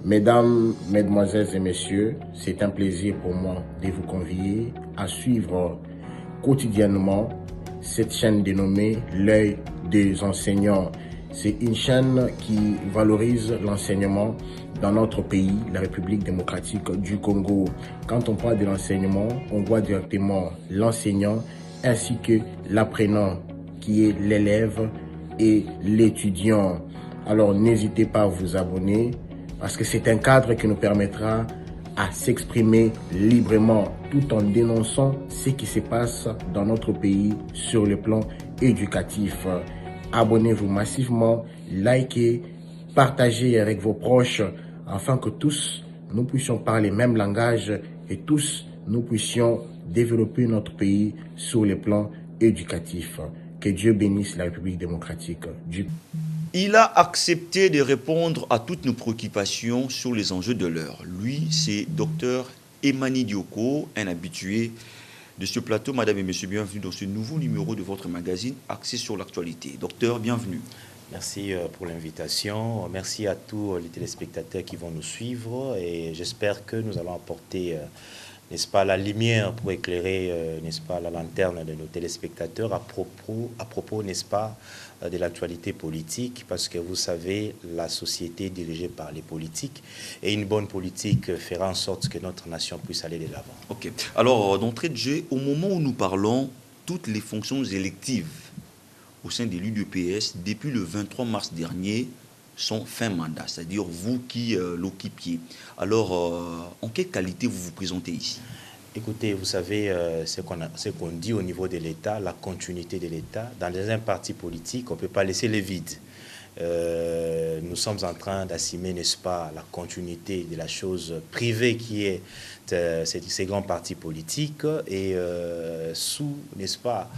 Mesdames, Mesdemoiselles et Messieurs, c'est un plaisir pour moi de vous convier à suivre quotidiennement cette chaîne dénommée L'œil des enseignants. C'est une chaîne qui valorise l'enseignement dans notre pays, la République démocratique du Congo. Quand on parle de l'enseignement, on voit directement l'enseignant ainsi que l'apprenant qui est l'élève et l'étudiant. Alors n'hésitez pas à vous abonner parce que c'est un cadre qui nous permettra à s'exprimer librement tout en dénonçant ce qui se passe dans notre pays sur le plan éducatif. Abonnez-vous massivement, likez, partagez avec vos proches afin que tous nous puissions parler le même langage et tous nous puissions développer notre pays sur le plan éducatif. Que Dieu bénisse la République démocratique du Congo. Il a accepté de répondre à toutes nos préoccupations sur les enjeux de l'heure. Lui, c'est Dr Emani Dioko, un habitué de ce plateau. Madame et Monsieur, bienvenue dans ce nouveau numéro de votre magazine axé sur l'actualité. Docteur, bienvenue. Merci pour l'invitation. Merci à tous les téléspectateurs qui vont nous suivre et j'espère que nous allons apporter, n'est-ce pas, la lumière pour éclairer, n'est-ce pas, la lanterne de nos téléspectateurs à propos, n'est-ce pas, de l'actualité politique, parce que vous savez, la société est dirigée par les politiques et une bonne politique fera en sorte que notre nation puisse aller de l'avant. Ok. Alors, d'entrée de jeu, au moment où nous parlons, toutes les fonctions électives au sein de l'UDPS, depuis le 23 mars dernier, sont fin mandat, c'est-à-dire vous qui l'occupiez. Alors, en quelle qualité vous vous présentez ici? Écoutez, vous savez, ce qu'on dit au niveau de l'État, la continuité de l'État, dans un parti politique, on ne peut pas laisser les vides. Nous sommes en train d'assumer, n'est-ce pas, la continuité de la chose privée qui est ces grands partis politiques et sous, n'est-ce pas,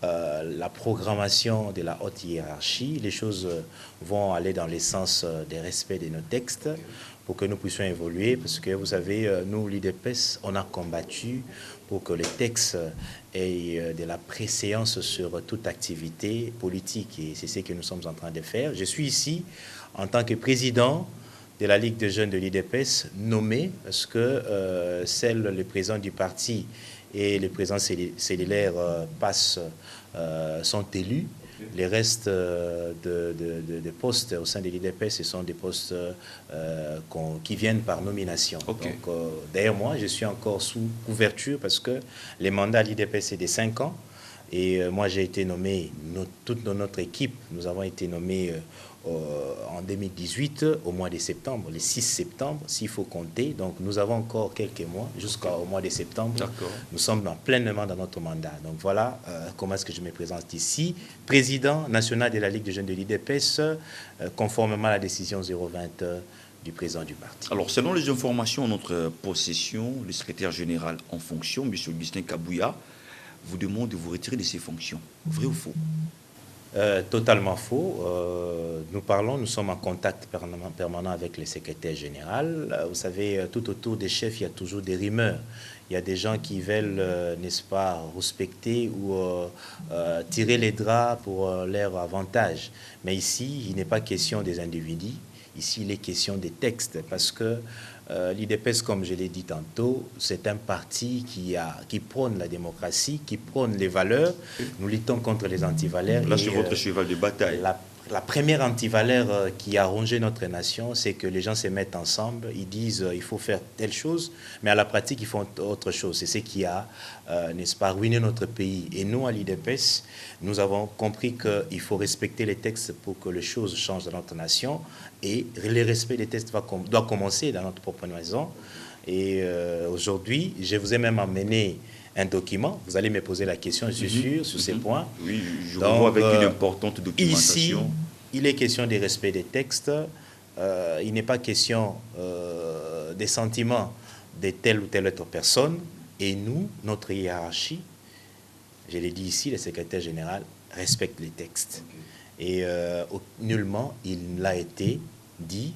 la programmation de la haute hiérarchie, les choses vont aller dans le sens des respects de nos textes pour que nous puissions évoluer, parce que vous savez, nous, l'IDPS, on a combattu pour que les textes aient de la préséance sur toute activité politique, et c'est ce que nous sommes en train de faire. Je suis ici en tant que président de la Ligue des jeunes de l'IDPS, nommé, parce que le président du parti et le président cellulaire sont élus. Les restes de postes au sein de l'IDPS, ce sont des postes qui viennent par nomination. Okay. Donc, d'ailleurs, moi, je suis encore sous couverture parce que les mandats à l'IDPS, c'est de 5 ans. Et moi, j'ai été nommé, toute notre équipe, nous avons été nommés en 2018, au mois de septembre, le 6 septembre, s'il faut compter. Donc, nous avons encore quelques mois, jusqu'au mois de septembre. Nous sommes pleinement dans notre mandat. Donc, voilà comment est-ce que je me présente ici. Président national de la Ligue des jeunes de l'IDPS, conformément à la décision 020 du président du parti. Alors, selon les informations en notre possession, le secrétaire général en fonction, M. Augustin Kabouya, vous demande de vous retirer de ses fonctions. Vrai ou faux? Totalement faux. Nous sommes en contact permanent avec le secrétaire général. Vous savez, tout autour des chefs, il y a toujours des rumeurs. Il y a des gens qui veulent, n'est-ce pas, respecter ou tirer les draps pour leur avantage. Mais ici, il n'est pas question des individus. Ici, il est question des textes, parce que l'IDPS, comme je l'ai dit tantôt, c'est un parti qui prône la démocratie, qui prône les valeurs. Nous luttons contre les antivaleurs. Là, c'est votre cheval de bataille. La première antivaleur qui a rongé notre nation, c'est que les gens se mettent ensemble, ils disent il faut faire telle chose, mais à la pratique, ils font autre chose. C'est ce qui a, n'est-ce pas, ruiné notre pays. Et nous, à l'IDPS, nous avons compris qu'il faut respecter les textes pour que les choses changent dans notre nation. Et le respect des textes doit commencer dans notre propre maison. Et aujourd'hui, je vous ai même amené un document. Vous allez me poser la question, je suis sûr, sur ces points. Oui, je vois avec une importante documentation. Ici, il est question du respect des textes. Il n'est pas question des sentiments de telle ou telle autre personne. Et nous, notre hiérarchie, je l'ai dit ici, le secrétaire général respecte les textes. Okay. Et nullement, il l'a été dit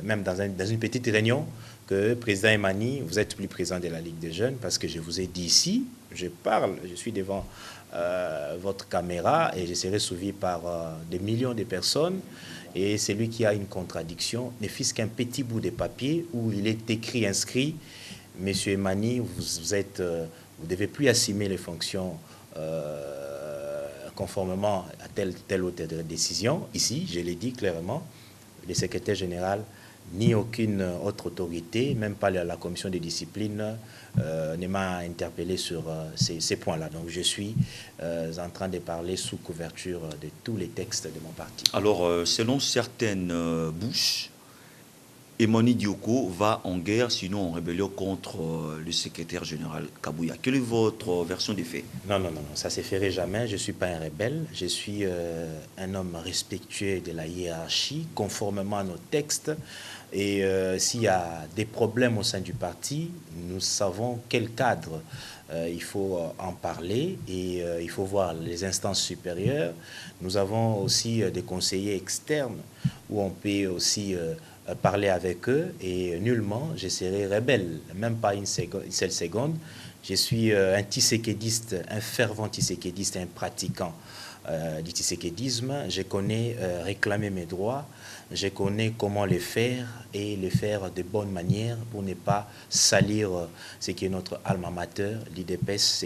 même dans une petite réunion, que président Emani, vous êtes plus président de la Ligue des jeunes, parce que je vous ai dit ici, je parle, je suis devant votre caméra et je serai suivi par des millions de personnes. Et celui qui a une contradiction ne fût-ce qu'un petit bout de papier où il est écrit, inscrit, Monsieur Emani, vous ne devez plus assumer les fonctions conformément à telle ou telle décision. Ici, je l'ai dit clairement, le secrétaire général ni aucune autre autorité, même pas la commission de discipline, ne m'a interpellé sur ces points-là. Donc je suis en train de parler sous couverture de tous les textes de mon parti. Alors, selon certaines bouches, Emani Dioko va en guerre, sinon en rébellion contre le secrétaire général Kabouya. Quelle est votre version des faits? Non, ça ne se ferait jamais. Je ne suis pas un rebelle. Je suis un homme respectueux de la hiérarchie, conformément à nos textes. Et s'il y a des problèmes au sein du parti, nous savons quel cadre il faut en parler et il faut voir les instances supérieures. Nous avons aussi des conseillers externes où on peut aussi parler avec eux et nullement je serai rebelle, même pas une seule seconde. Je suis un tissékédiste, un fervent tissékédiste, un pratiquant du tissékédisme. Je connais réclamer mes droits, je connais comment les faire et les faire de bonne manière pour ne pas salir ce qui est notre alma mater, l'IDPS,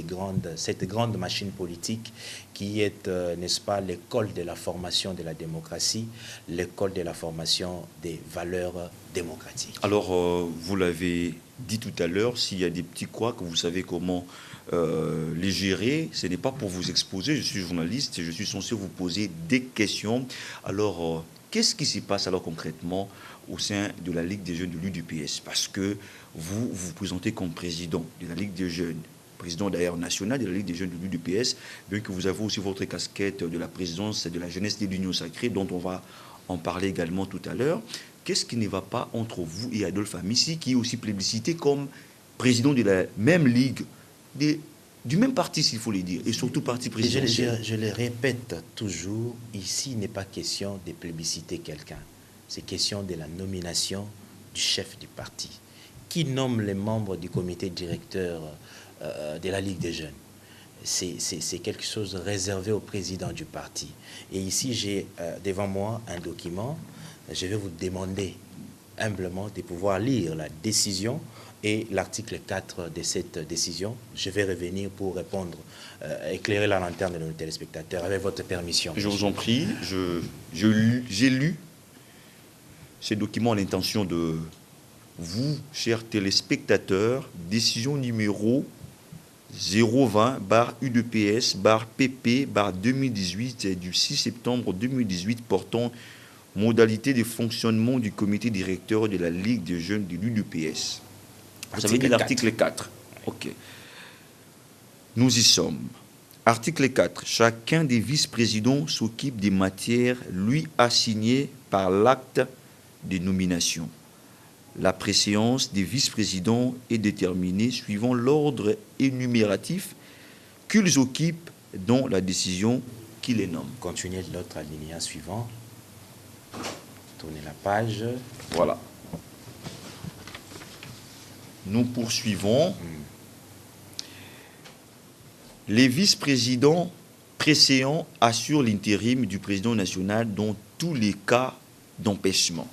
cette grande machine politique qui est, n'est-ce pas, l'école de la formation de la démocratie, l'école de la formation des valeurs démocratiques. Alors, vous l'avez dit tout à l'heure, s'il y a des petits couacs, vous savez comment les gérer. Ce n'est pas pour vous exposer, je suis journaliste et je suis censé vous poser des questions. Alors, qu'est-ce qui s'y passe alors concrètement au sein de la Ligue des jeunes de l'UDPS? Parce que vous vous présentez comme président de la Ligue des jeunes, président d'ailleurs national de la Ligue des jeunes de l'UDPS, bien que vous avez aussi votre casquette de la présidence de la jeunesse de l'Union sacrée, dont on va en parler également tout à l'heure. Qu'est-ce qui ne va pas entre vous et Adolphe Amissi, qui est aussi plébiscité comme président de la même Ligue, du même parti, s'il faut le dire, et surtout parti présidentiel? Je le répète toujours, ici, il n'est pas question de plébisciter quelqu'un. C'est question de la nomination du chef du parti. Qui nomme les membres du comité directeur de la Ligue des jeunes? C'est quelque chose réservé au président du parti. Et ici, j'ai devant moi un document. Je vais vous demander humblement de pouvoir lire la décision et l'article 4 de cette décision. Je vais revenir pour répondre, éclairer la lanterne de nos téléspectateurs, avec votre permission. Je vous en prie, j'ai lu ces documents à l'intention de vous, chers téléspectateurs. Décision numéro 020/UDPS/PP/2018 du 6 septembre 2018 portant modalité de fonctionnement du comité directeur de la Ligue des jeunes de l'UDPS. Vous avez dit l'article 4. OK. Nous y sommes. Article 4. Chacun des vice-présidents s'occupe des matières lui assignées par l'acte de nomination. La préséance des vice-présidents est déterminée suivant l'ordre énumératif qu'ils occupent dans la décision qui les nomme. Continuez l'autre alinéa suivant. Tournez la page. Voilà. Nous poursuivons. Les vice-présidents précédents assurent l'intérim du président national dans tous les cas d'empêchement.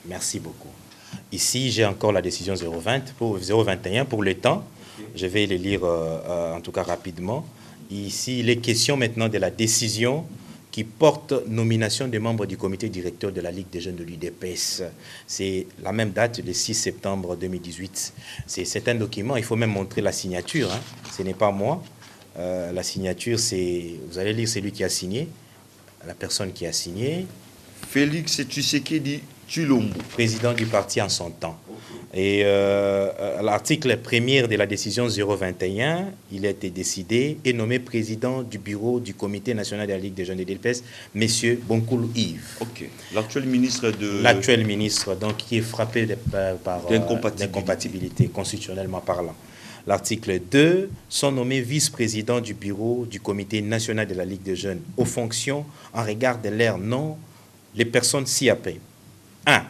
Merci beaucoup. Ici, j'ai encore la décision 021 pour le temps. Je vais les lire en tout cas rapidement. Ici, il est question maintenant de la décision qui porte nomination des membres du comité directeur de la Ligue des jeunes de l'UDPS. C'est la même date, le 6 septembre 2018. C'est un document, il faut même montrer la signature. Hein. Ce n'est pas moi. La signature, c'est... Vous allez lire celui qui a signé, la personne qui a signé. Félix Tshisekedi Tshilombo, président du parti en son temps. Et l'article premier de la décision 021, il a été décidé et nommé président du bureau du comité national de la Ligue des jeunes de l'UDPS, M. Bonkoulou Yves. Ok. L'actuel ministre de... L'actuel ministre, donc, qui est frappé par d'incompatibilité constitutionnellement parlant. L'article 2, sont nommés vice-présidents du bureau du comité national de la Ligue des jeunes aux fonctions en regard de leur nom, les personnes ci-après. 1.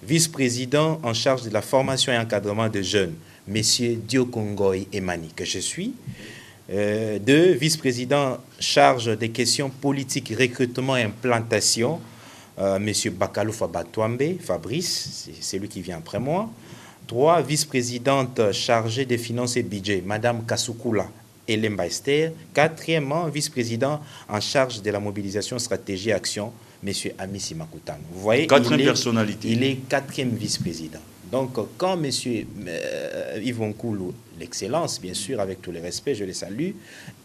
vice-président en charge de la formation et encadrement de jeunes, M. Diokongoy Emani, que je suis. 2, vice-président charge des questions politiques, recrutement et implantation, M. Bakaloufa Batouambe, Fabrice, c'est lui qui vient après moi. 3, vice-présidente chargée des finances et budget, Mme Kasukula Elemba Esther. 4e, vice-président en charge de la mobilisation, stratégie et action, M. Amissi Makutano. Vous voyez, 4e personnalité. Il est 4e vice-président. Donc, quand M. Yvon Koulou, l'excellence, bien sûr, avec tous les respects, je le salue,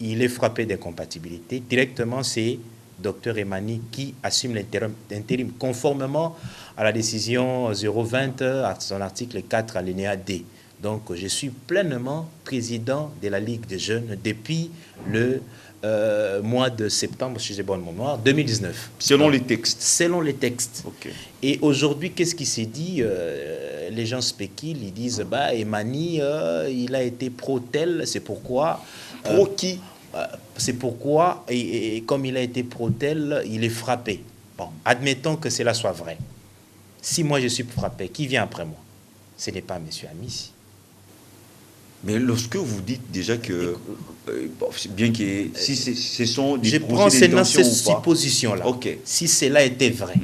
il est frappé d'incompatibilité, directement, c'est Dr Emani qui assume l'intérim conformément à la décision 020 à son article 4 alinéa D. Donc je suis pleinement président de la Ligue des jeunes depuis le mois de septembre, si j'ai bonne mémoire, 2019. Selon les textes. Selon les textes. Okay. Et aujourd'hui, qu'est-ce qui s'est dit? Les gens spéculent, ils disent bah Emani, il a été pro-tel, c'est pourquoi. Pro qui? C'est pourquoi, et comme il a été pro-tel, il est frappé. Bon, admettons que cela soit vrai. Si moi je suis frappé, qui vient après moi? Ce n'est pas M. Amissi. Mais lorsque vous dites déjà que, bien que si ce sont des projets d'intention ou pas, cette supposition-là. Okay. Si cela était vrai.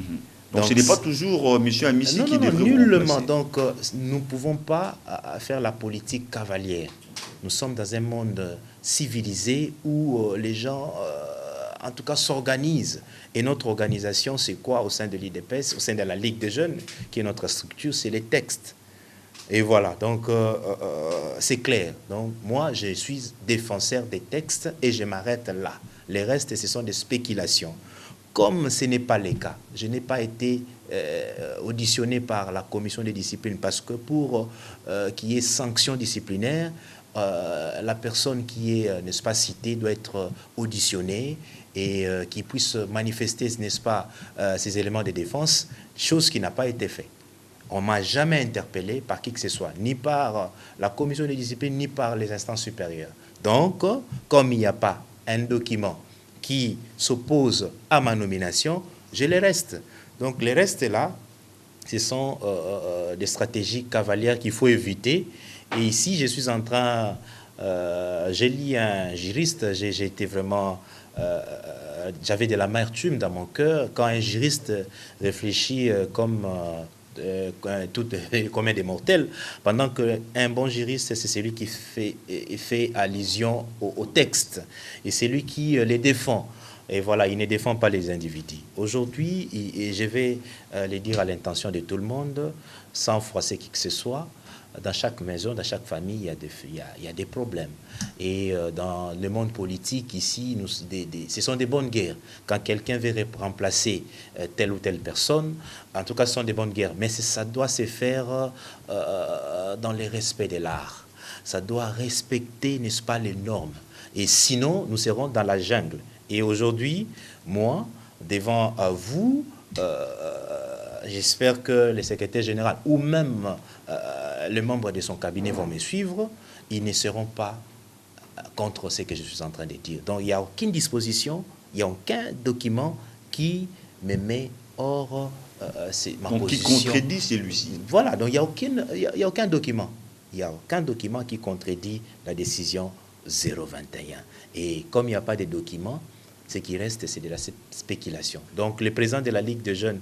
Donc ce n'est pas toujours M. Amissi qui devrait nullement. Donc nous ne pouvons pas faire la politique cavalière. Nous sommes dans un monde civilisé où les gens, en tout cas, s'organisent. Et notre organisation, c'est quoi au sein de l'IDPS, au sein de la Ligue des jeunes, qui est notre structure, c'est les textes. Et voilà, donc c'est clair. Donc moi, je suis défenseur des textes et je m'arrête là. Les restes, ce sont des spéculations. Comme ce n'est pas le cas, je n'ai pas été auditionné par la commission de discipline parce que pour qu'il y ait sanction disciplinaire, la personne qui est, n'est-ce pas, citée doit être auditionnée et qui puisse manifester, n'est-ce pas, ces éléments de défense, chose qui n'a pas été faite. On ne m'a jamais interpellé par qui que ce soit, ni par la commission de discipline, ni par les instances supérieures. Donc, comme il n'y a pas un document qui s'oppose à ma nomination, je les reste. Donc, les restes là, ce sont des stratégies cavalières qu'il faut éviter. Et ici, je suis en train, j'ai lu un juriste, j'ai été vraiment, j'avais de l'amertume dans mon cœur quand un juriste réfléchit comme tout commun des mortels, pendant qu'un bon juriste, c'est celui qui fait allusion au texte, et c'est lui qui les défend. Et voilà, il ne défend pas les individus. Aujourd'hui, et je vais le dire à l'intention de tout le monde, sans froisser qui que ce soit, dans chaque maison, dans chaque famille, il y a des problèmes. Et dans le monde politique, ici, ce sont des bonnes guerres. Quand quelqu'un veut remplacer telle ou telle personne, en tout cas, ce sont des bonnes guerres. Mais ça doit se faire dans le respect de l'art. Ça doit respecter, n'est-ce pas, les normes. Et sinon, nous serons dans la jungle. Et aujourd'hui, moi, devant vous, j'espère que le secrétaire général ou même les membres de son cabinet vont me suivre, ils ne seront pas contre ce que je suis en train de dire. Donc il n'y a aucune disposition, il n'y a aucun document qui me met hors ma donc position. Qui contredit celui-ci. Voilà, donc il n'y a aucun document. Il n'y a aucun document qui contredit la décision 021. Et comme il n'y a pas de document, ce qui reste, c'est de la spéculation. Donc le président de la Ligue des jeunes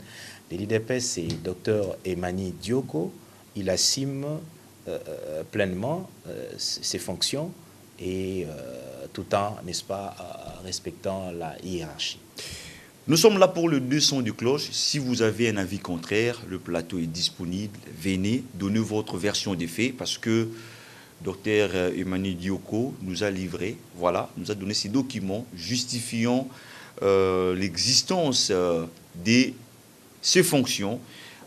de l'IDPS, c'est Dr Emani Dioko. Il assume pleinement ses fonctions et tout en, n'est-ce pas, respectant la hiérarchie. Nous sommes là pour le 200 du cloche. Si vous avez un avis contraire, le plateau est disponible. Venez, donnez votre version des faits parce que Dr Emani Dioko nous a livré, voilà, nous a donné ces documents justifiant l'existence de ces fonctions.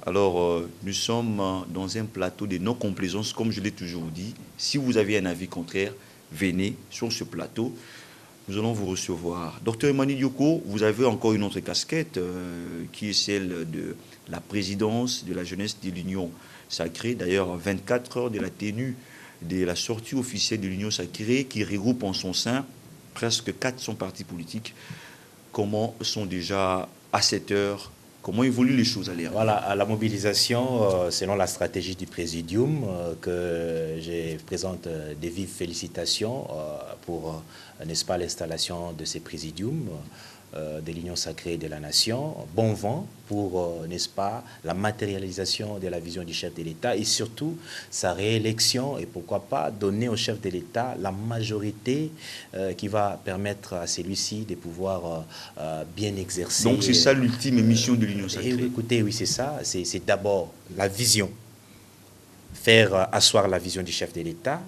Alors, nous sommes dans un plateau de non-complaisance, comme je l'ai toujours dit. Si vous avez un avis contraire, venez sur ce plateau. Nous allons vous recevoir. Docteur Emani Dioko, vous avez encore une autre casquette qui est celle de la présidence de la jeunesse de l'Union sacrée. D'ailleurs, 24 heures de la tenue de la sortie officielle de l'Union sacrée qui regroupe en son sein presque 400 partis politiques. Comment sont déjà à cette heure Comment évoluent les choses à l'ère? Voilà, à la mobilisation, selon la stratégie du Présidium, que je présente des vives félicitations pour, n'est-ce pas, l'installation de ces Présidiums de l'Union sacrée de la nation. Bon vent pour, n'est-ce pas, la matérialisation de la vision du chef de l'État et surtout sa réélection et pourquoi pas donner au chef de l'État la majorité qui va permettre à celui-ci de pouvoir bien exercer. Donc c'est ça l'ultime mission de l'Union sacrée. Écoutez, oui, c'est ça. C'est d'abord la vision. Faire asseoir la vision du chef de l'État,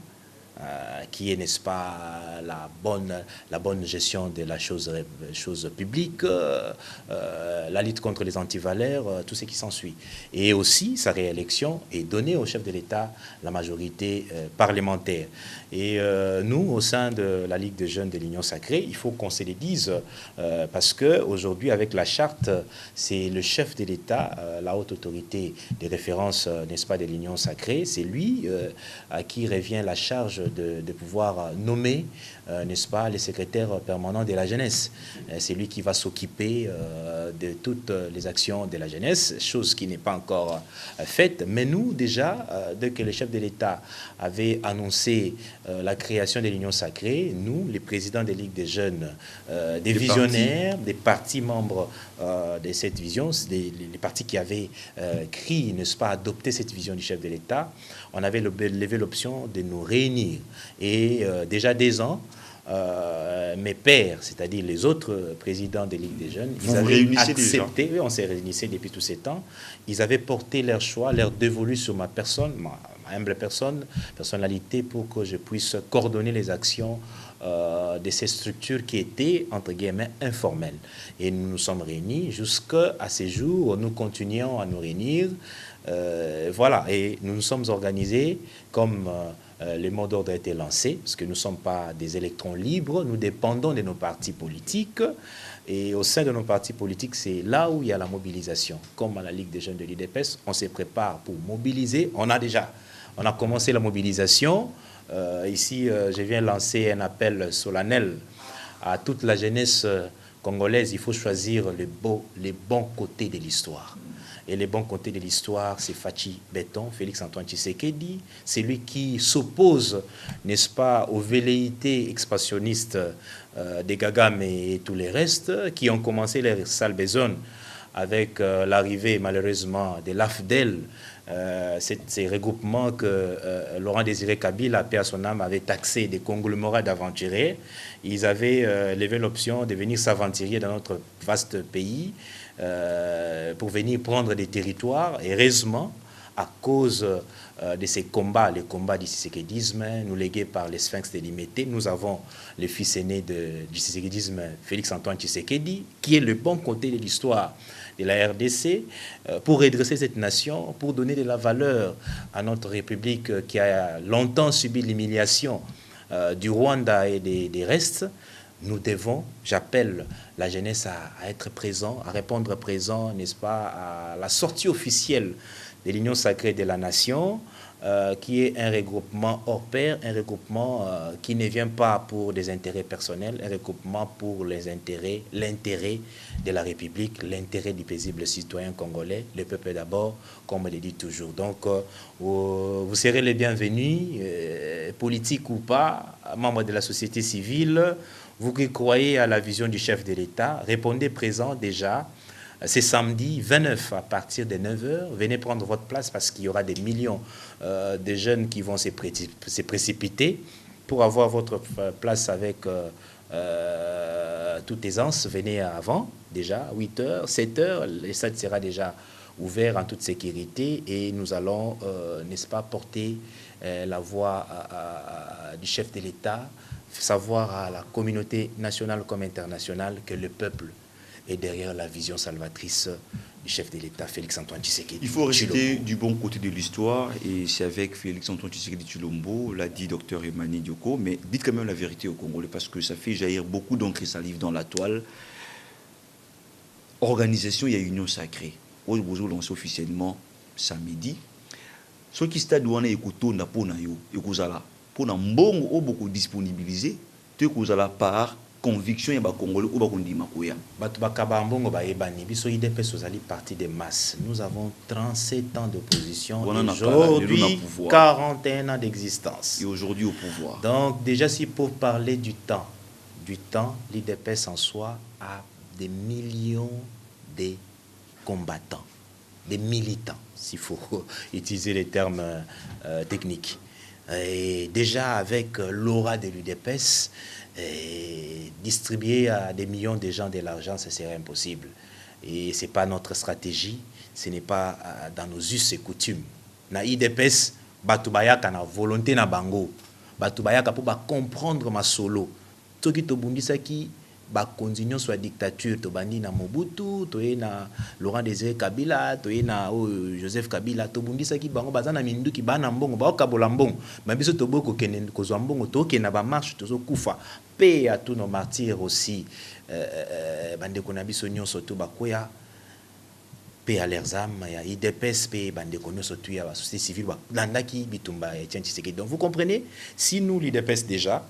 qui est, n'est-ce pas, la bonne gestion de la chose publique, la lutte contre les antivaleurs, tout ce qui s'ensuit. Et aussi sa réélection et donner au chef de l'État la majorité parlementaire. Et nous, au sein de la Ligue des jeunes de l'Union sacrée, il faut qu'on se le dise, parce qu'aujourd'hui, avec la charte, c'est le chef de l'État, la haute autorité des références, n'est-ce pas, de l'Union sacrée, c'est lui à qui revient la charge de pouvoir nommer, n'est-ce pas, les secrétaires permanents de la jeunesse. C'est lui qui va s'occuper de toutes les actions de la jeunesse, chose qui n'est pas encore faite. Mais nous, déjà, dès que le chef de l'État avait annoncé la création de l'Union sacrée, nous, les présidents des ligues des jeunes, des visionnaires, des partis membres de cette vision, les partis qui avaient écrit, n'est-ce pas, adopté cette vision du chef de l'État, on avait levé l'option de nous réunir. Et déjà des ans, mes pairs, c'est-à-dire les autres présidents des ligues des jeunes, ils avaient accepté, oui, on s'est réunissé depuis tous ces temps, ils avaient porté leur choix, leur dévolu sur ma personne, ma humble personnalité, pour que je puisse coordonner les actions de ces structures qui étaient, entre guillemets, informelles. Et nous nous sommes réunis jusqu'à ces jours où nous continuons à nous réunir. Voilà, et nous nous sommes organisés comme les mots d'ordre ont été lancés, parce que nous ne sommes pas des électrons libres, nous dépendons de nos partis politiques. Et au sein de nos partis politiques, c'est là où il y a la mobilisation. Comme à la Ligue des jeunes de l'UDPS, on se prépare pour mobiliser. On a commencé la mobilisation. Ici, je viens lancer un appel solennel à toute la jeunesse congolaise. Il faut choisir les bons côtés de l'histoire. Et les bons côtés de l'histoire, c'est Fachi Béton, Félix-Antoine Tshisekedi. C'est lui qui s'oppose, n'est-ce pas, aux velléités expansionnistes des Gagam et tous les restes, qui ont commencé les sales besognes avec l'arrivée, malheureusement, de l'AFDEL, ces regroupements que Laurent Désiré Kabila, paix à son âme, avait taxé des conglomérats d'aventuriers. Ils avaient levé l'option de venir s'aventurer dans notre vaste pays pour venir prendre des territoires. Et heureusement, à cause de ces combats, les combats du tshisekidisme, nous légués par les sphinx délimités, nous avons le fils aîné du tshisekidisme, Félix-Antoine Tshisekedi, qui est le bon côté de l'histoire de la RDC, pour redresser cette nation, pour donner de la valeur à notre République qui a longtemps subi l'humiliation du Rwanda et des restes. Nous devons, j'appelle la jeunesse à être présent, à répondre présent, n'est-ce pas, à la sortie officielle de l'Union sacrée de la nation, qui est un regroupement hors pair, un regroupement qui ne vient pas pour des intérêts personnels, un regroupement pour l'intérêt de la République, l'intérêt du paisible citoyen congolais, le peuple d'abord, comme on le dit toujours. Donc, vous serez les bienvenus, politiques ou pas, membres de la société civile. Vous qui croyez à la vision du chef de l'État, répondez présent déjà. C'est samedi 29 à partir de 9h. Venez prendre votre place parce qu'il y aura des millions de jeunes qui vont se précipiter pour avoir votre place avec toute aisance. Venez avant, déjà, 8h, 7h. Le stade sera déjà ouvert en toute sécurité et nous allons, n'est-ce pas, porter la voix du chef de l'État, savoir à la communauté nationale comme internationale que le peuple est derrière la vision salvatrice du chef de l'État, Félix-Antoine Tshisekedi. Il faut rester du bon côté de l'histoire, et c'est avec Félix-Antoine Tshisekedi Tshilombo, l'a dit docteur Emmanuel Dioko, mais dites quand même la vérité aux Congolais, parce que ça fait jaillir beaucoup d'encre et salive dans la toile. Organisation, il y a Union sacrée. Vous avez lancé officiellement samedi. Ceux qui stade où on est écouté, on a pour na yo, écoutez là, pour na mbongo beaucoup disponibilisé, tu écoutez là par conviction ya ba congolais ou ba kondima koya bato bakaba mbongo ba ebani biso IDPS ozali parti des masses. Nous avons 37 ans d'opposition et aujourd'hui 41 ans d'existence. Et aujourd'hui au pouvoir. Donc déjà si pour parler du temps, l'IDPS en soi a des millions de combattants, des militants, s'il faut utiliser les termes techniques. Et déjà avec l'aura de l'UDPS, distribuer à des millions de gens de l'argent, ce serait impossible. Et ce n'est pas notre stratégie, ce n'est pas dans nos us et coutumes. Na IDPS, batu bayaka na volonté na bango, batu bayaka pour comprendre ma solo. Toki to bundisaki ba continuons sur la dictature to bandi na Mobutu, to na Laurent Désiré Kabila, to na Joseph Kabila, to bundisaki bango bazana minduki bana mbongo ba okabola mbongo. Ma biso to boko kenen ko zo mbongo to ke na ba marche to zo kufa. Paix à tous nos martyrs aussi. Bande ko na biso nyonso to bakoya. Paix à leurs âmes, ya IDPS paix bande ko nyonso to ya ba société civile ba landaki bitumba et Tshisekedi. Donc vous comprenez, si nous l'IDPS déjà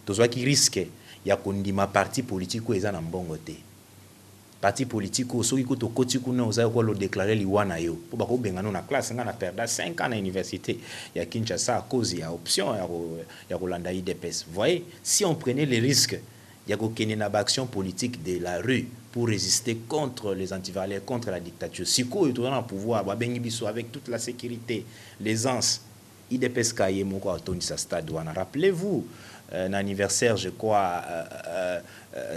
to zo qui risque ya kondima parti politique ou eza na mbongo te. Parti politique ou soki ko to koti kuna oza ko lo déclarer liwana yo. Po ba ko bengano na classe nga na perda 5 ans na université ya Kinshasa à cause ya option ya Rolanda IDPS. Vous voyez, si on prenait les risques ya ko kene na action politique de la rue pour résister contre les antivaleurs, contre la dictature. Siko yo to na pouvoir ba bengi biso avec toute la sécurité, l'aisance. IDPS kaye moko atoni sa stade wana. Rappelez-vous un anniversaire, je crois,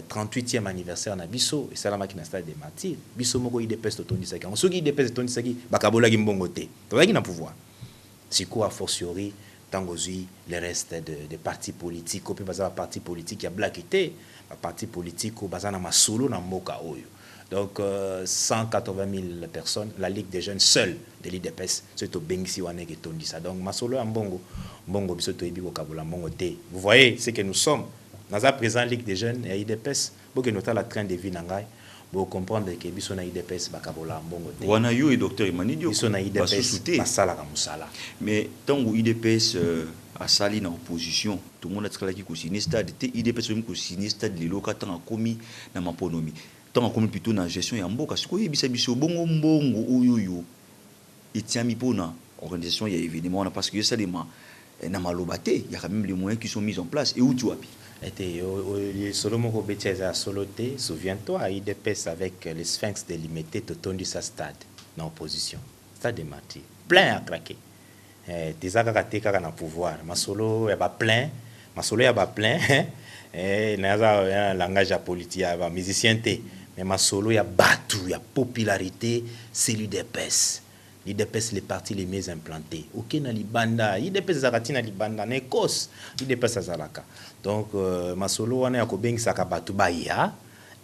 38e anniversaire na biso, et c'est la machine stade des martyrs. Biso moko IDPS to tondi saki. On soki IDPS tondi saki, bakabola gi mbongo te. To baki na pouvoir. Siko a fortiori tangozui les restes de partis politiques, ou baza parti politique ya blackité, parti politique ou baza na masolo na mboka oyo. Donc 180 000 personnes, la Ligue des jeunes seule de l'IDPS, c'est au Bengsi Wane qui tondi ça. Donc masolo en bongo. Bongo biso to ebiko kabola mbongo te. Vous voyez ce que nous sommes. Dans la présente Ligue des jeunes et IDPS, pour que nous la train de vie nangai, pour comprendre que biso na IDPS bakabola mbongo te. Wana yo et docteur Emmanuel biso na IDPS basala ka musala. Mais tant que IDPS a sali na opposition, tout le monde a travaillé ko sinistre de IDPS même ko sinistre de loka tant komi na maponomi. Tant komi plutôt na gestion ya mboka, siko yebisa biso bongo mbongo oyoyo. Etiami pona organisation ya événement parce que ça déma na malobate, il y a quand même les moyens qui sont mis en place. Et où tu appuies? Souviens-toi, IDPS avec les Sphinx délimités, tout tourné sa stade, dans l'opposition. Stade de martyrs. Plein à craquer. Des agaratés qui ont pouvoir. Ma solo, il y a plein. Ma solo, il y a plein. Il y a un langage politique, il y a musicien. Mais ma solo, il y a battu, il y a popularité, c'est l'IDPS. L'IDPS les partis les mieux implantés. Ok na libanda, l'IDPS zakati na libanda, na Écosse, l'IDPS azalaka. Donc masolo wana ya kobengi saka batu baya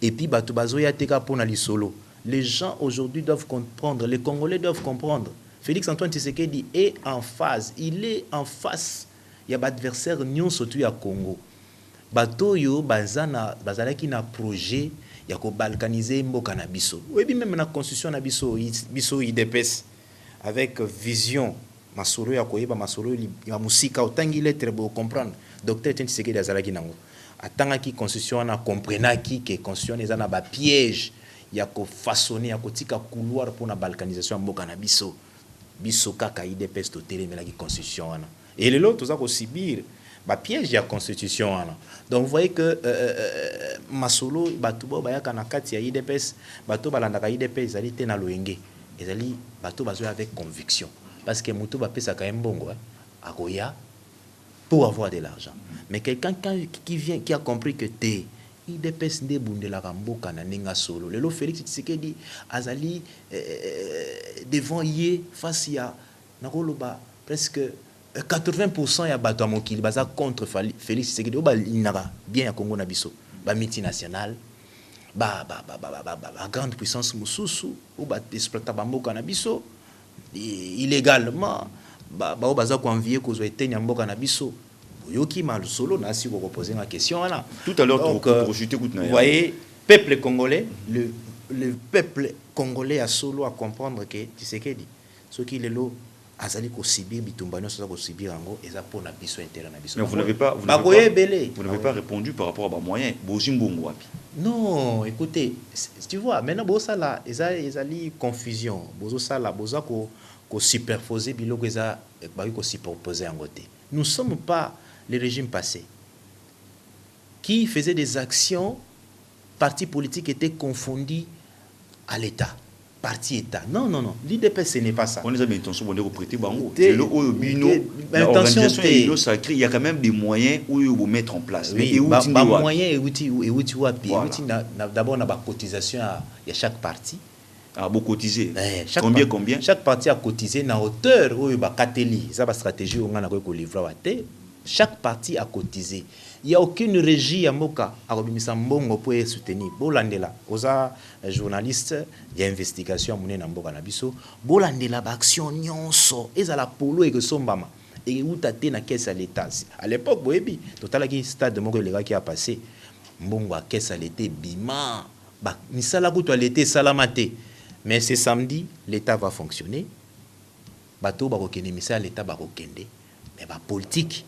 et puis batu bazoya teka pona li solo. Les gens aujourd'hui doivent comprendre, les Congolais doivent comprendre. Félix Antoine Tshisekedi est en phase, il est en face. Il y a adversaire nyon surtout ya Congo. Bato yo bazana bazalaki na projet ya ko balkaniser mboka na biso. Oui même na constitution na biso IDPS. Avec vision, masolo ya koyeba masolo ya musika otangi lettre pour comprendre. Docteur Tshisekedi azalaki nango. Atangaki constitution na comprenaki que constitution ezana ba piège ya ko façonner ya ko tika couloir pour na balkanisation mboka na biso. Biso kaka IDPS to telemelaki constitution wana. Et lelo toza ko subir ba piège ya constitution wana. Donc vous voyez que masolo batubo bayaka na kati ya IDPS, bato balandaka IDPS ezali te na loyenge. Ezali bato bazo avec conviction parce que muto ba pesa ka mbongo akoya pour avoir de l'argent. Mais quelqu'un qui vient qui a compris que t'es IDPS nde bundela mboka na ninga solo. Lelo Félix Tshisekedi azali devant yé face ya nakoloba presque 80% ya bato mokili baza contre Félix Tshisekedi oba inaka bien ya Congo na biso ba multinational grande puissance mususu ou exploiter bamboka na biso illégalement baza ko envier ko zo etenya mboka na biso yoki mal solo na si ko poser une question là tout à l'heure pour jeter coup de vous voyez peuple congolais le peuple congolais a solo à comprendre que Tshisekedi ce qui est lo azali ko subir bitumba nyonso ko subir yango eza pour na biso intérêt na biso. Mais vous n'avez pas répondu par rapport à moyens. Non, écoutez, tu vois, maintenant bosa là, ezali confusion. Bozo ça là, boza ko superposer biloko eza ba ko superposer en côté. Nous sommes pas les régimes passés qui faisaient des actions, partis politiques étaient confondus à l'État. Parti État. Non. L'IDP, ce n'est pas ça. On les a bien intention de reprêter Bango. L'organisation est sacrée. Il y a quand même des moyens où ils vont mettre en place. Oui, les moyens et outils. D'abord, on a des cotisations à chaque parti. Ah, vous cotisez. Combien? Chaque parti a cotisé à hauteur où il va cateli. Ça va stratégie où on a livrer. Chaque parti a cotisé. Il n'y a aucune régie à Moka à Mbongo pour soutenir. Bolandela, osa journaliste, il y a investigation à Mouné Namboka Nabiso. Bolandela, action nyonso, et à la polo et que sombama. Et où t'as été na caisse à l'État. À l'époque, boebi, total qui stade de Moka qui a passé. Mbongo à caisse à l'État, bima. Bah, misala kuto à l'État, salamate. Mais ce samedi, l'État va fonctionner. Bateau barokende, misala l'État barokende. Mais bah, politique,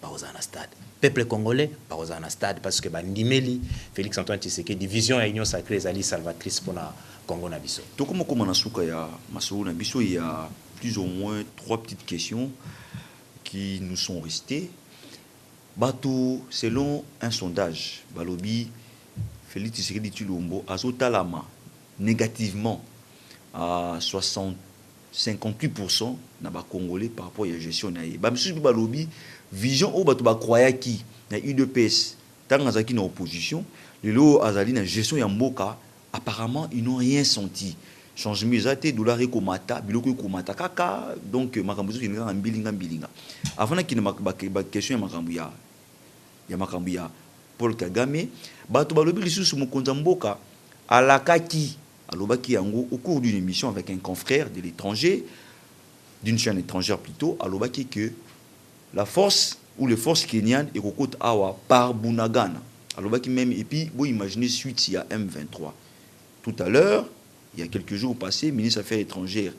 bah, aux stade. Peuple congolais, par exemple, stade, parce que Ndimeli, Félix Antoine Tshisekedi, division et union sacrée, Zali salvatrice pour le Congo Nabiso. Donc, comme on a il y a plus ou moins 3 petites questions qui nous sont restées. Bateau, selon un sondage, Balobi, Félix Tshisekedi Tshilombo, Azotalama, négativement, à 58% na ba Congolais par rapport à la gestion naïe. Monsieur Balobi, vision au bato ba croya qui na UDPS tant azaki na opposition, les lo azali na gestion ya mboka, apparemment ils n'ont rien senti. Changement ezate dollar ko mata, biloko ko mata kaka, donc makambo ki nga mbilinga. Avant na ki na ba question ya makambo ya Paul Kagame, bato balobi lisusu mokonza mboka alakaki alobaki yango au cours d'une émission avec un confrère de l'étranger, d'une chaîne étrangère plutôt, alobaki que la force ou les forces kenyanes et Kokot Awa par Bunagana. Alobaki même, et puis vous imaginez suite il y a M23. Tout à l'heure, il y a quelques jours passés, ministre des Affaires étrangères,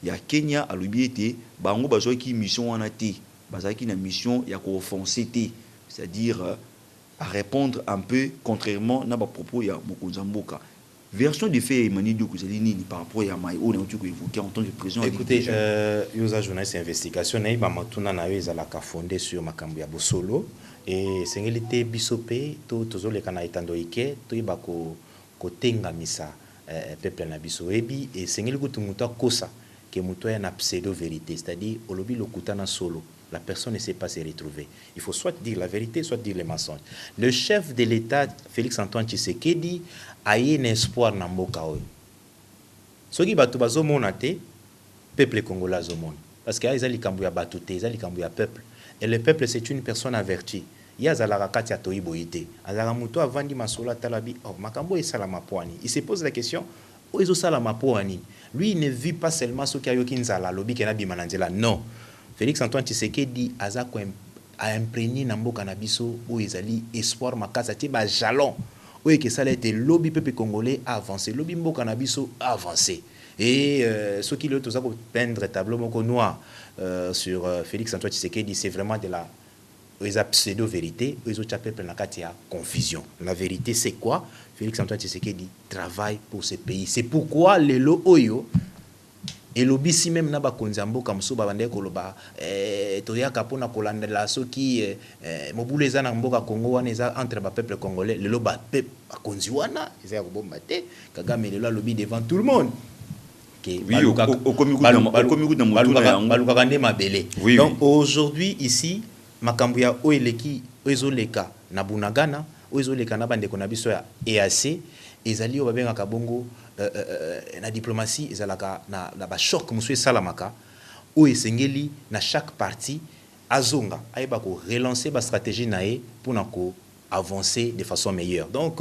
il y a Kenya à l'obéité, bango bazoi qui mission en athée, bazaki na mission il y a ko offenser, c'est-à-dire à répondre un peu contrairement à ba propos il y a Mokonza Mboka. Version des faits, Emmanuel Diokozelini par rapport à Maïo, on a évoqué en tant que président. Écoutez, Yosa journaliste investigation, na iba matuna na yo ezalaka fondé sur makambo ya bosolo et sengeli bisope to tozole kana itando ike to iba ko tenga misa peuple na biso ebi et sengeli kutu muto kosa ke muto ya na pseudo vérité, c'est-à-dire olobi lokutana solo. La personne ne sait pas se retrouver. Il faut soit dire la vérité, soit dire les mensonges. Le chef de l'État, Félix Antoine Tshisekedi, a eu un espoir dans mboka oyo. Soki bato bazomona te, peuple congolais azomona. Parce que ils likambo ya bato te, ils likambo ya peuple. Et le peuple c'est une personne avertie. Ya zalaka kati ya toyi boyite. Azala muto avandi masola talabi, oh makambo esala mapoani. Il se pose la question, oh ezo sala mapoani. Lui il ne vit pas seulement ce qui a yoki nzala lobi kena bimananzela. Non. Félix Antoine Tshisekedi a imprégné Namboka Nabiso où ils allaient espoir makasa ti ba jalon où que ça a été lobby peuple congolais a avancé, lobby Mboka Nabiso a avancé. Et ce qui le tout ça pour peindre tableau moko noir sur Félix Antoine Tshisekedi, c'est vraiment de la pseudo vérité, ils ont peuple na katia confusion. La vérité c'est quoi? Félix Antoine Tshisekedi travaille pour ce pays. C'est pourquoi les lo oyo et lobby si même na ba konzambo comme so ba bande ko loba toyaka pona kolandela soki mobuleza na mboka Congo wana eza entre ba peuple congolais le loba peuple akonzi wana eza ko bomba te Kagame le lobby devant tout le monde que donc aujourd'hui ici makambo ya oeleki ezoleka na Bunagana ezoleka na bande ko na biso ya EAC ezali obabengaka bongo na diplomatie ezalaka na ba choc monsieur salamaka ou esengeli na chaque parti azonga aiba ko relancer ba stratégie nae pour na ko avancer de façon meilleure. Donc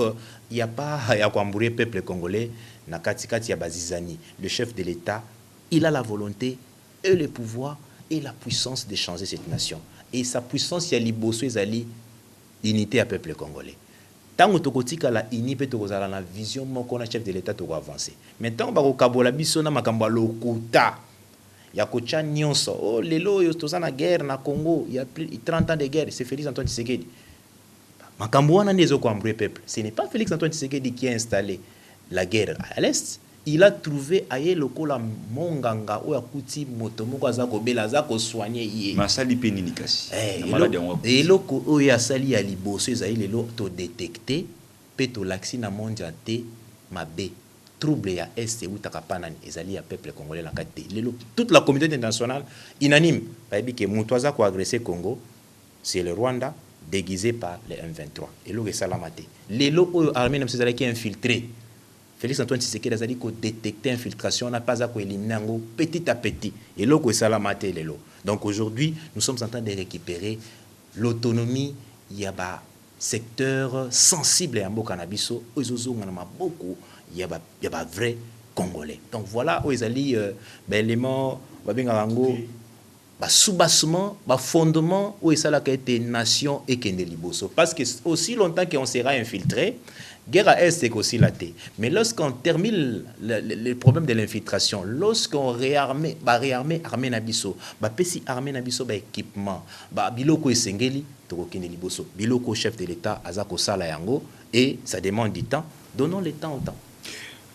il y a pas ya kwambourer peuple congolais na katikati ya bazizani. Le chef de l'État, il a la volonté et le pouvoir et la puissance de changer cette nation. Et sa puissance ya liboso ezali unité à peuple congolais. Tant que la ini peut kozala na vision moko na chef de l'État to avancer. Maintenant ba ko kabola biso na makambo lokuta. ya kocha nyonso oh lelo yo toza na guerre na Congo, il y a plus 30 ans de guerre, c'est Félix Antoine Tshisekedi. Makambo wana ndezo ko ambrouiller peuple. Ce n'est pas Félix Antoine Tshisekedi qui a installé la guerre à l'est. Il a trouvé aye lokola monganga oya kuti moto moko azako bela azako soigner ye. Masali penini kasi. Et loko oya sali ya liboso ezali lelo to détecter pe to laxi na mondia te mabe. Trouble ya est ou takapanani ezali ya peuple congolais la kate. Lelo toute la communauté internationale unanime babi ke moto azako agresser Congo, c'est le Rwanda déguisé par les M23. Et loko salamate. Lelo oyo armée na msezali ki infiltré. Félix Antoine Tshisekedi a dit qu'on détectait l'infiltration, on n'a pas à éliminer petit à petit. Et là, c'est la matière. Donc aujourd'hui, nous sommes en train de récupérer l'autonomie. Il y a des secteurs sensibles à Mboka-Nabiso. Il y a des vrais Congolais. Donc voilà où ils allaient l'élément, sous-bassement, fondement où il a été nation et Kendeliboso. Parce que aussi longtemps qu'on sera infiltré, guerre à Est, c'est aussi la thé. Mais lorsqu'on termine le problème de l'infiltration, lorsqu'on réarme armée Nabiso, pesi armée Nabiso équipement, biloko esengeli, tokokende liboso, biloko chef de l'État, azako sala yango, et ça demande du temps. Donnons le temps au temps.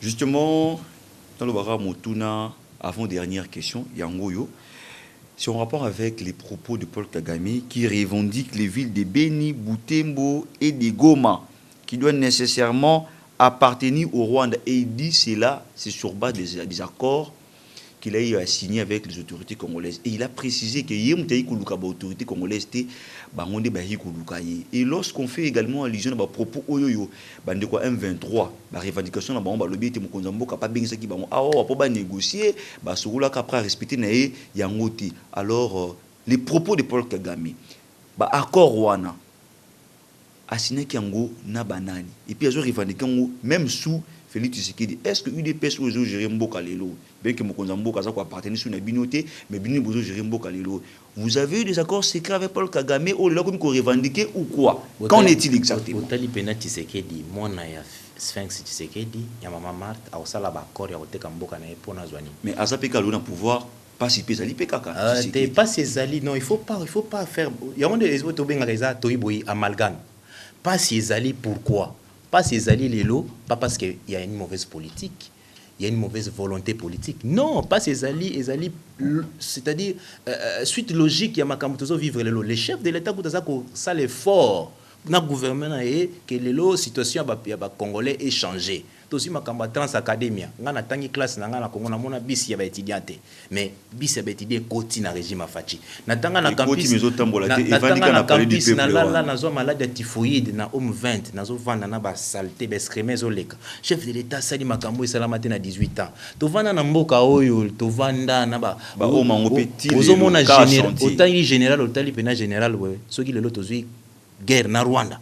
Justement, dans le Bara Motuna, avant-dernière question, Yangoyo, c'est en rapport avec les propos de Paul Kagame qui revendique les villes de Beni, Butembo et de Goma, qui doivent nécessairement appartenir au Rwanda. Et il dit cela, c'est sur base des accords qu'il a signé avec les autorités congolaises. Et il a précisé que les autorités congolaises et lorsqu'on fait également allusion à propos M23, la revendication de l'objet de Mokonzambo pas bien ça qui va négocier, après respecter Yangote. Alors les propos de Paul Kagame, accord Rwanda assigné Kiango na banani et puis ils ont revendiqué même sous Félix Tshisekedi. Est-ce que UDPS ou gérer Mboka lelo bien que Mokonzambo kaza ko appartenir sur une binoté mais bini bozo gérer Mboka lelo. Vous avez eu des accords secrets avec Paul Kagame ou là comme qu'on revendiquer ou quoi? Qu'en est-il exactement? Otali pena Tshisekedi mona ya Sphinx Tshisekedi ya mama Marthe a osala ba accord ya koteka Mboka na epona zwani. Mais azapeka lona pouvoir participer zali pekaka. T'es pas ces ali non, il faut pas faire il y a monde des autres benga reza toiboyi amalgame. Pas ces alliés, pourquoi? Pas ces alliés, Lélo, pas parce qu'il y a une mauvaise politique, il y a une mauvaise volonté politique. Non, pas ces alliés, c'est-à-dire, suite logique, il y a Makamutozo vivre Lélo. Les chefs de l'État, ça l'effort, dans le gouvernement, que Lélo, situation, il y a Congolais échangé. Aussi makamba trans academia ngana tangi classe na ngana Congo na mona bisi ya ba étudiante mais bisi ya ba étudiant koti na régime afachi na tanga na campus na campus na la na zo malade typhoïde na homme 20 na zo vanda na ba saleté ba scremezo leka chef de l'état sali makambo esalamate na 18 ans to vanda na mboka oyo to vanda na ba o mango petit ozo mona général otali général otali pena général we soki lelo tozui guerre na Rwanda.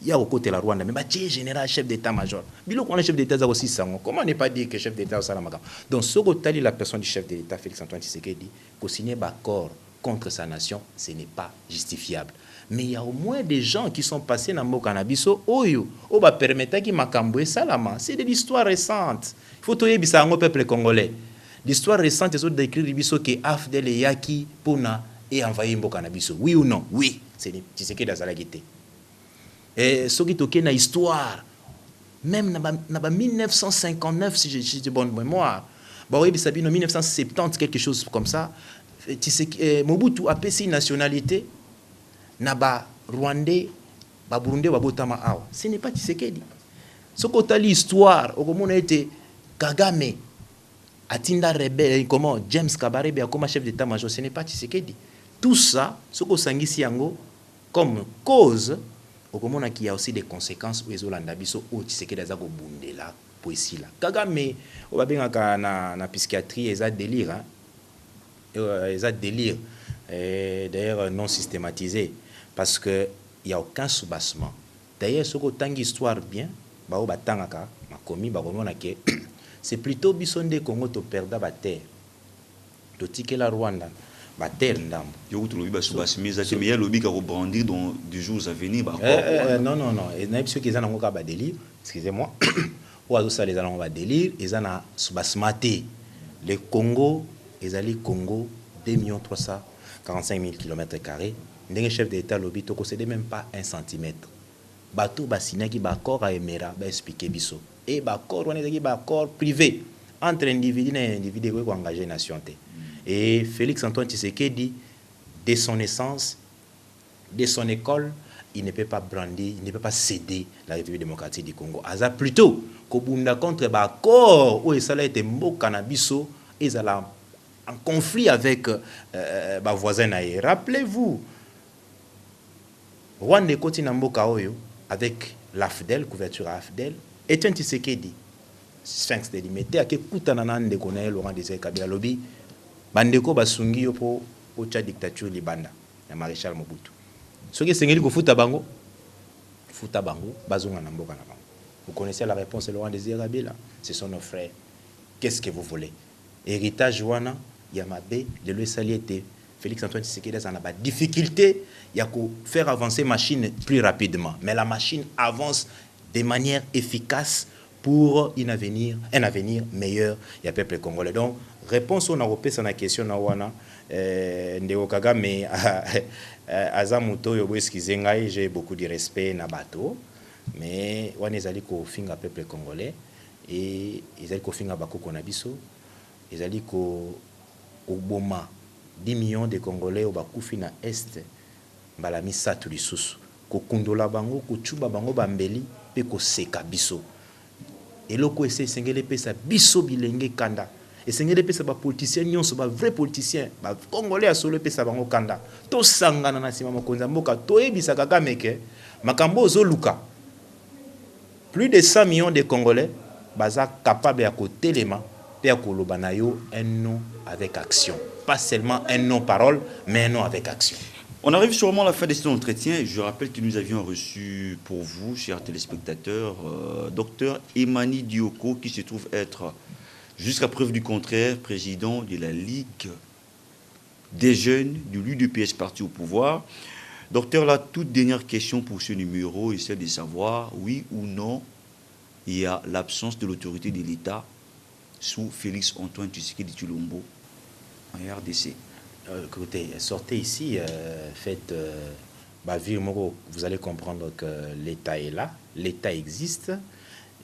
Il y a au côté de la Rwanda, mais tu es général, chef d'état-major. Bilo qu'on est chef d'état aussi sango. Comment ne pas dire que chef d'état au Salamagam? Donc, ce que la personne du chef d'état, Félix Antoine Tshisekedi, qu'au signer accord contre sa nation, ce n'est pas justifiable. Mais il y a au moins des gens qui sont passés dans le Mokanabiso, Oyo, Oba permettait qu'il m'acamboué Salama. C'est de l'histoire récente. Il faut toyer bisango peuple congolais. L'histoire récente, les autres décrire Biso que Afdel et Yaki, Pona, et envoyé Mokanabiso. Oui ou non? Oui. C'est Tshisekedi dans la guité. Et ce qui est une histoire, même en 1959, si j'ai bonne mémoire, en 1970, quelque chose comme ça, Mobutu a payé une nationalité, Naba Rwandais, Burundais, Babotama Awa. Ce n'est pas Tshisekedi. Ce qui est l'histoire, au a été Kagame, Atinda Rebelle, comment James Kabarebe, comme chef d'état-major, ce n'est pas Tshisekedi. Tout ça, ce que Sangisi Yango, comme cause, au moment qu'il y a aussi des conséquences où les Hollandais biso au Tshisekedi azago bundela poésie là Kagame on va bien na psychiatrie et ça délire et d'ailleurs non systématisé parce que il y a aucun soubassement d'ailleurs ce que tant histoire bien ba o batangaka makomi ba komona ke c'est plutôt bisonde Congo to perda ba terre to tikela Rwanda terre ndambo yo to lobi ba subasimiza te mais ya lobi ka rebondir dans des jours à venir non et na biso ki za nango ka ba délire excusez-moi ou azo ça les allons ba délire et za na subasmate le Congo ezali Congo 2 345 000 km². Le chef d'État lobby ne concède même pas 1 cm. Bateau basina qui bakor à Emera ba expliquer biso. Et bakor on est qui bakor privé entre individu et individu qui engagé nation. Et Félix Antoine Tshisekedi, dès son naissance, dès son école, il ne peut pas brandir, il ne peut pas céder la République démocratique du Congo. Aza plutôt Kobunda contre bakor où ça a été Mokanabiso et ça en conflit avec voisin. Rappelez-vous, Rwanda Koti Namboka Oyo avec l'AFDEL, couverture à AFDEL, et un Tshisekedi, Sphinx de Limité, à qui Koutananan de Konae, Laurent Désiré Kabila Lobby, Bandeko Basungi pour la dictature libanda, le maréchal Mobutu. Ce qui est Sengeli Futa Bango, Bazunga Namboka Nabango. Vous connaissez la réponse de Laurent Désiré Kabila, ce sont nos frères. Qu'est-ce que vous voulez? Héritage Wana, Yamabe, de l'Ouest-Saliété. Félix Antoine Tshisekedi a la difficulté, il y a qu'à faire avancer la machine plus rapidement. Mais la machine avance de manière efficace pour un avenir meilleur il y a peuple congolais. Donc, réponse au Européen sur la question Nawana, Ndeo Kagame, Azamuto, j'ai beaucoup de respect na bateau, mais on est allé qu'au finga peuple congolais et ils allé qu'au finga bako konabiso, ils allé qu'au Boma. 10 millions de Congolais au bakufi na est balami satu lisusu ko kundola bango ko chuba bango bambeli pe ko seka biso eloko ese sengele pesa biso bilenge kanda esengele pesa ba politiciens nyonso ba vrai politiciens ba Congolais asolo pesa bango kanda to sangana na sima mokonza mboka to ebisa Kagame ke makambo zoluka plus de 100 millions de Congolais baza capable ya ko telema pe ya ko loba na yo un non avec action. Pas seulement un non-parole, mais un non avec action. On arrive sûrement à la fin de cet entretien. Je rappelle que nous avions reçu pour vous, chers téléspectateurs, Dr Emani Dioko, qui se trouve être, jusqu'à preuve du contraire, président de la Ligue des jeunes de l'UDPS parti au pouvoir. Docteur, la toute dernière question pour ce numéro est celle de savoir, oui ou non, il y a l'absence de l'autorité de l'État sous Félix Antoine Tshisekedi Tshilombo en RDC. Écoutez, sortez ici, faites vous allez comprendre que l'État est là, l'État existe.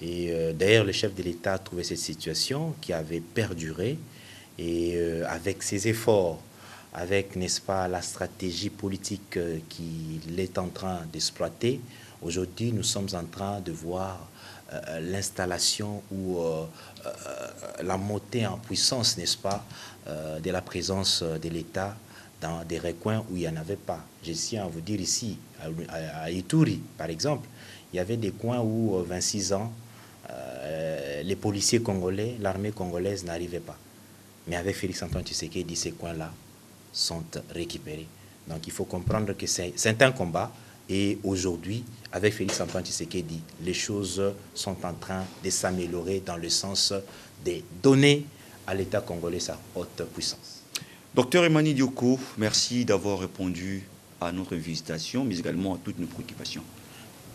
Et d'ailleurs, le chef de l'État a trouvé cette situation qui avait perduré. Et avec ses efforts, avec, n'est-ce pas, la stratégie politique qu'il est en train d'exploiter, aujourd'hui, nous sommes en train de voir l'installation ou la montée en puissance, n'est-ce pas, de la présence de l'État dans des recoins où il n'y en avait pas. Je tiens à vous dire ici, à Ituri, par exemple, il y avait des coins où, 26 ans, les policiers congolais, l'armée congolaise n'arrivait pas. Mais avec Félix Antoine Tshisekedi, ces coins-là sont récupérés. Donc il faut comprendre que c'est un combat. Et aujourd'hui, avec Félix Antoine Tshisekedi, les choses sont en train de s'améliorer dans le sens de donner à l'État congolais sa haute puissance. Docteur Emani Dioko, merci d'avoir répondu à notre invitation, mais également à toutes nos préoccupations.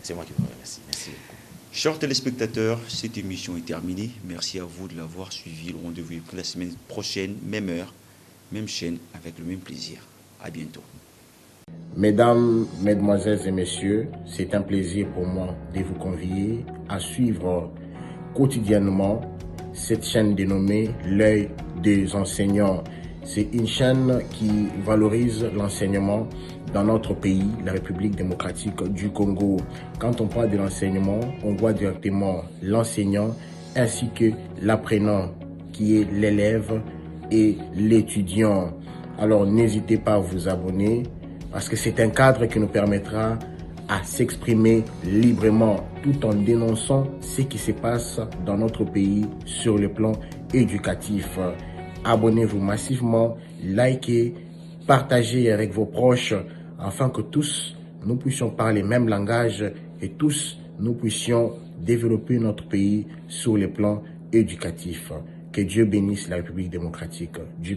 C'est moi qui vous remercie. Merci beaucoup. Chers téléspectateurs, cette émission est terminée. Merci à vous de l'avoir suivi. Le rendez-vous est pris la semaine prochaine, même heure, même chaîne, avec le même plaisir. À bientôt. Mesdames, Mesdemoiselles et Messieurs, c'est un plaisir pour moi de vous convier à suivre quotidiennement cette chaîne dénommée L'œil des enseignants. C'est une chaîne qui valorise l'enseignement dans notre pays, la République démocratique du Congo. Quand on parle de l'enseignement, on voit directement l'enseignant ainsi que l'apprenant qui est l'élève et l'étudiant. Alors n'hésitez pas à vous abonner parce que c'est un cadre qui nous permettra à s'exprimer librement tout en dénonçant ce qui se passe dans notre pays sur le plan éducatif. Abonnez-vous massivement, likez, partagez avec vos proches afin que tous nous puissions parler le même langage et tous nous puissions développer notre pays sur le plan éducatif. Que Dieu bénisse la République démocratique du